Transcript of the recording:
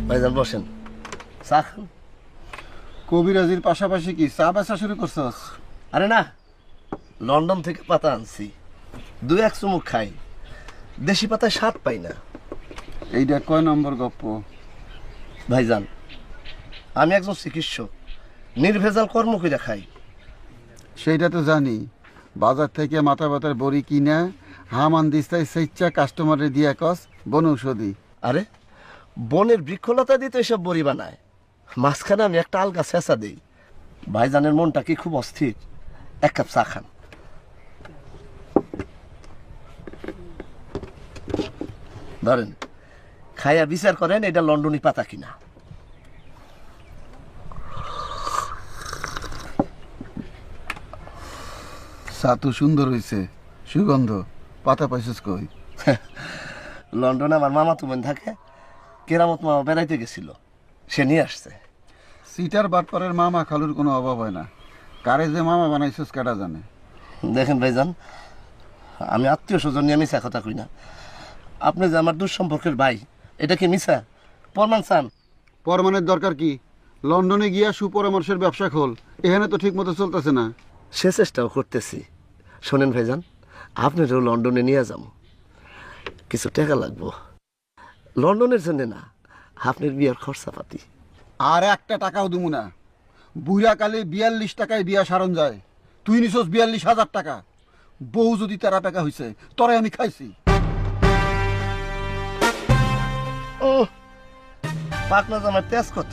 ভাইজান বসেন, চা খান। কবিরাজির পাশাপাশি কি চা বেচা শুরু করছস? আরে না, লন্ডন থেকে পাতা আনছি, 2-1 চুমুক খাই। দেশি পাতায় স্বাদ পাই না। এইটা কয় নম্বর গপ্প? ভাইজান, আমি একজন চিকিৎসক, নির্ভেজাল কর্ম করে খাই। সেইটা তো জানি। বাজার থেকে মাথা ব্যথার বড়ি কিনা হামান দিস্তায় স্বেচ্ছা কাস্টমারে দিয়া কস বনৌষধি। আরে বনের বৃক্ষলতা দিতে এসব বড়ি বানায়। মাঝখানে আমি একটা আলগা ছেঁচা দিই। ভাইজানের মনটা কি খুব অস্থির, 1 কাপ চা খান। ধরেন, খাইয়া বিচার করেন এটা লন্ডনী পাতা কিনা। চা তো সুন্দর হইছে, সুগন্ধ। পাতা পাইছিস কই? লন্ডনে আমার মামা তুমেন থাকে, কেরামত মামা বেড়াইতে গেছিল, সে নিয়ে আসছে। সিটার বাটপারের মামা খালুর কোনো অভাব হয় না। কারে যে মামা বানাইছিস কাটা জানে। দেখেন ভাইজান, আমি আত্মীয় স্বজন নিয়ে মিশা কথা কই না। আপনি যে আমার দুঃসম্পর্কের ভাই, এটা কি মিশা প্রমাণ চান? পরমানের দরকার কি? লন্ডনে গিয়া সুপরামর্শের ব্যবসা খোল। এখানে তো ঠিক মতো চলতেছে না। সে চেষ্টাও করতেছি। শোনেন ভাইজান, আপনারও লন্ডনে নিয়ে যাম, কিছু টাকা লাগবো। লন্ডনের জন্য না, আপনার বিয়ার খরচাপাতি। আর একটা টাকাও দিমু না। বুড়া কালে 42 টাকায় বিয়া সারণ যায়। তুই নিছস 42,000 টাকা। বউ যদি তেরা টাকা হইছে, তরে আমি খাইছি। ও পাকনা জামার তেজ কত?